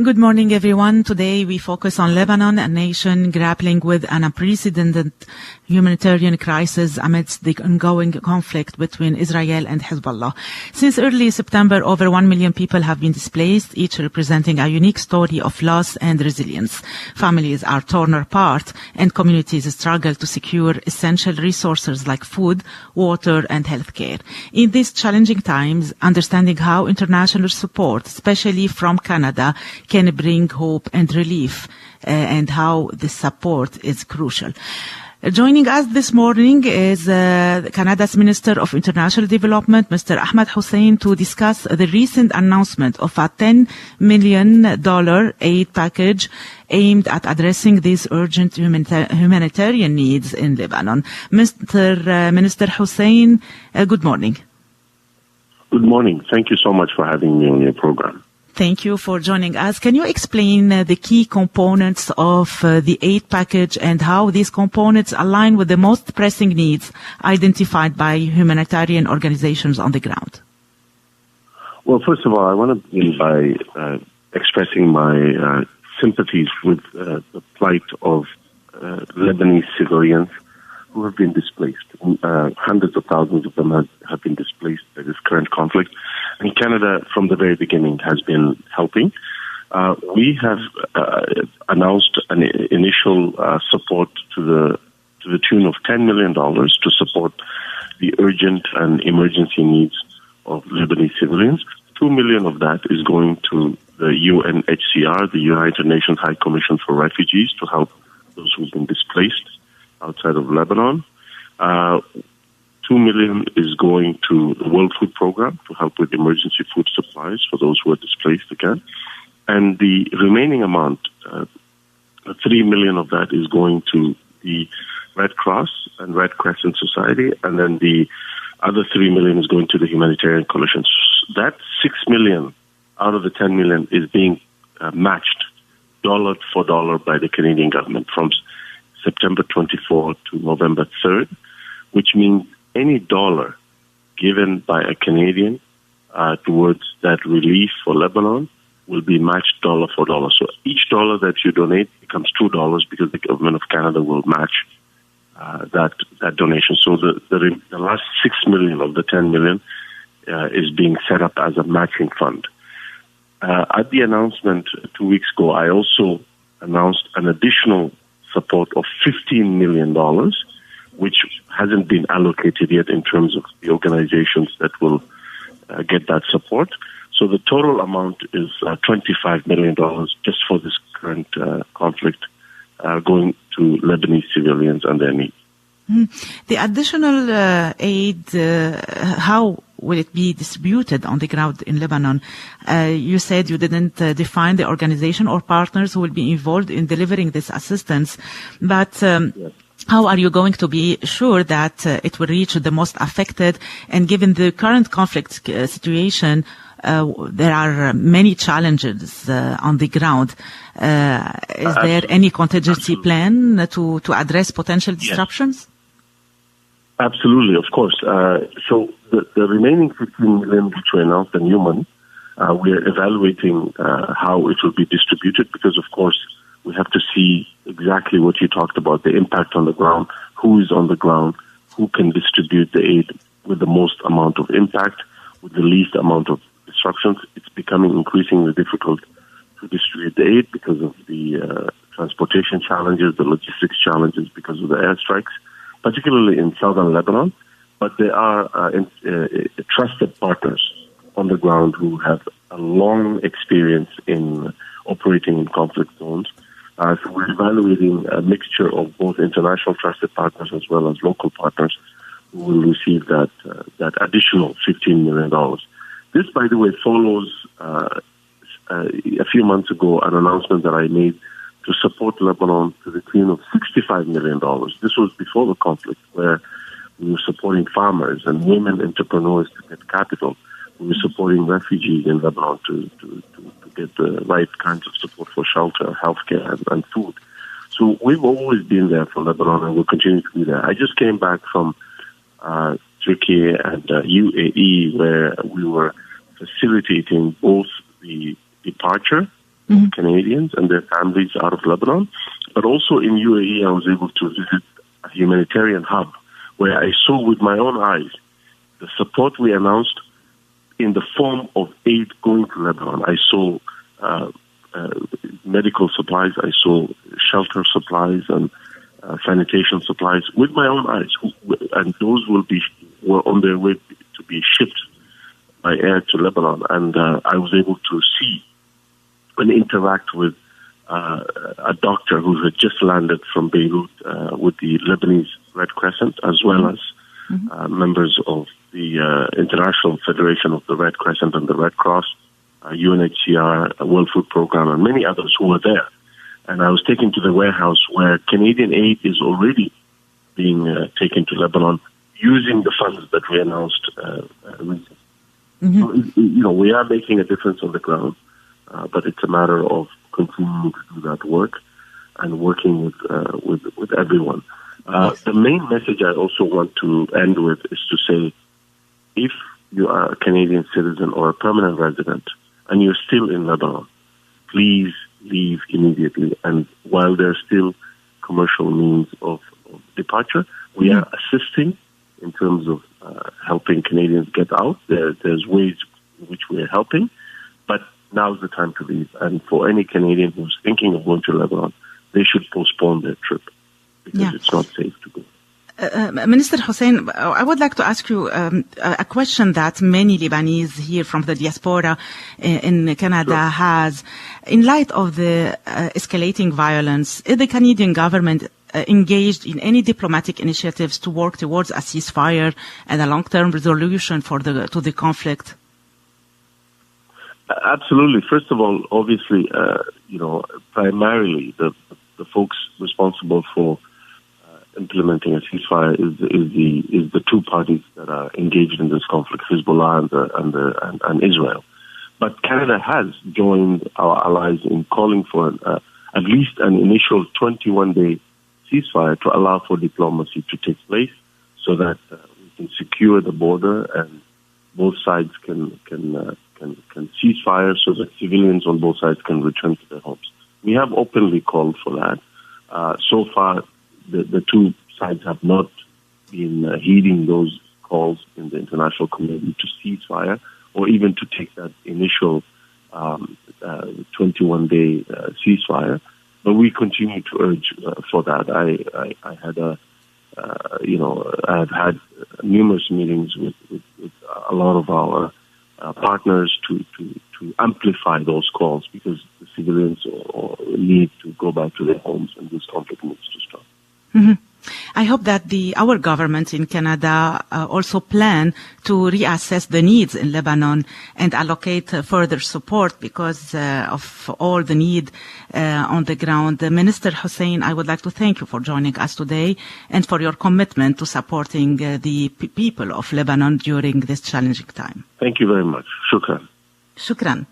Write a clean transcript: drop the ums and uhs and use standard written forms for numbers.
Good morning, everyone. Today we focus on Lebanon, a nation grappling with an unprecedented humanitarian crisis amidst the ongoing conflict between Israel and Hezbollah. Since early September, over 1 million people have been displaced, each representing a unique story of loss and resilience. Families are torn apart and communities struggle to secure essential resources like food, water, and healthcare. In these challenging times, understanding how international support, especially from Canada, can bring hope and relief, and how this support is crucial. Joining us this morning is Canada's Minister of International Development, Mr. Ahmad Hussein, to discuss the recent announcement of a $10 million aid package aimed at addressing these urgent humanitarian needs in Lebanon. Mr. Minister Hussein, good morning. Good morning. Thank you so much for having me on your program. Thank you for joining us. Can you explain the key components of the aid package and how these components align with the most pressing needs identified by humanitarian organizations on the ground? Well, first of all, I want to begin by expressing my sympathies with the plight of Lebanese civilians who have been displaced. Hundreds of thousands of them have been displaced by this current conflict. And Canada, from the very beginning, has been helping. We have announced an initial support to the tune of $10 million to support the urgent and emergency needs of Lebanese civilians. $2 million of that is going to the UNHCR, the United Nations High Commission for Refugees, to help those who've been displaced outside of Lebanon. $2 million is going to the World Food Program to help with emergency food supplies for those who are displaced again. And the remaining amount, $3 million of that is going to the Red Cross and Red Crescent Society, and then the other $3 million is going to the humanitarian coalitions. That $6 million out of the $10 million is being matched dollar for dollar by the Canadian government from September 24 to November 3rd, which means any dollar given by a Canadian towards that relief for Lebanon will be matched dollar for dollar. So each dollar that you donate becomes $2 because the government of Canada will match that donation. So the last $6 million of the $10 million is being set up as a matching fund. At the announcement 2 weeks ago, I also announced an additional support of $15 million, which hasn't been allocated yet in terms of the organizations that will get that support. So the total amount is $25 million just for this current conflict going to Lebanese civilians and their needs. The additional aid, how will it be distributed on the ground in Lebanon? You said you didn't define the organization or partners who will be involved in delivering this assistance, but how are you going to be sure that it will reach the most affected? And given the current conflict situation, there are many challenges on the ground. Is there any contingency plan to address potential disruptions? Absolutely, of course. So the remaining $15 million, which we announced in Human, we are evaluating how it will be distributed because, of course, we have to see exactly what you talked about, the impact on the ground, who is on the ground, who can distribute the aid with the most amount of impact, with the least amount of disruptions. It's becoming increasingly difficult to distribute the aid because of the transportation challenges, the logistics challenges because of the airstrikes, particularly in southern Lebanon. But there are trusted partners on the ground who have a long experience in operating in conflict zones. So we're evaluating a mixture of both international trusted partners as well as local partners who will receive that additional $15 million. This, by the way, follows a few months ago an announcement that I made to support Lebanon to the tune of $65 million. This was before the conflict, where we were supporting farmers and women entrepreneurs to get capital. We were supporting refugees in Lebanon to get the right kinds of support for shelter, healthcare, and food. So we've always been there for Lebanon and we'll continue to be there. I just came back from Turkey and UAE, where we were facilitating both the departure of Canadians and their families out of Lebanon. But also in UAE, I was able to visit a humanitarian hub where I saw with my own eyes the support we announced in the form of aid going to Lebanon. I saw medical supplies, I saw shelter supplies and sanitation supplies with my own eyes, and those were on their way to be shipped by air to Lebanon. And I was able to see and interact with a doctor who had just landed from Beirut with the Lebanese Red Crescent, as well as members of the International Federation of the Red Crescent and the Red Cross, UNHCR, World Food Program, and many others who were there. And I was taken to the warehouse where Canadian aid is already being taken to Lebanon using the funds that we announced recently. So, we are making a difference on the ground, but it's a matter of continuing to do that work and working with everyone. The main message I also want to end with is to say, if you are a Canadian citizen or a permanent resident and you're still in Lebanon, please leave immediately. And while there's still commercial means of departure, we are assisting in terms of helping Canadians get out. There's ways in which we are helping, but now's the time to leave. And for any Canadian who's thinking of going to Lebanon, they should postpone their trip because it's not safe to go. Minister Hussein, I would like to ask you a question that many Lebanese here from the diaspora in Canada has. In light of the escalating violence, is the Canadian government engaged in any diplomatic initiatives to work towards a ceasefire and a long-term resolution to the conflict? Absolutely. First of all, obviously, primarily the folks responsible for implementing a ceasefire is the two parties that are engaged in this conflict, Hezbollah and Israel. But Canada has joined our allies in calling for at least an initial 21-day ceasefire to allow for diplomacy to take place, so that we can secure the border and both sides can cease fire, so that civilians on both sides can return to their homes. We have openly called for that. So far, the two sides have not been heeding those calls in the international community to cease fire or even to take that initial 21-day ceasefire. But we continue to urge for that. I have had numerous meetings with a lot of our partners to amplify those calls, because the civilians need to go back to their homes and this conflict needs to stop. I hope that our government in Canada also plan to reassess the needs in Lebanon and allocate further support because of all the need on the ground. Minister Hussein, I would like to thank you for joining us today and for your commitment to supporting the people of Lebanon during this challenging time. Thank you very much. Shukran. Shukran.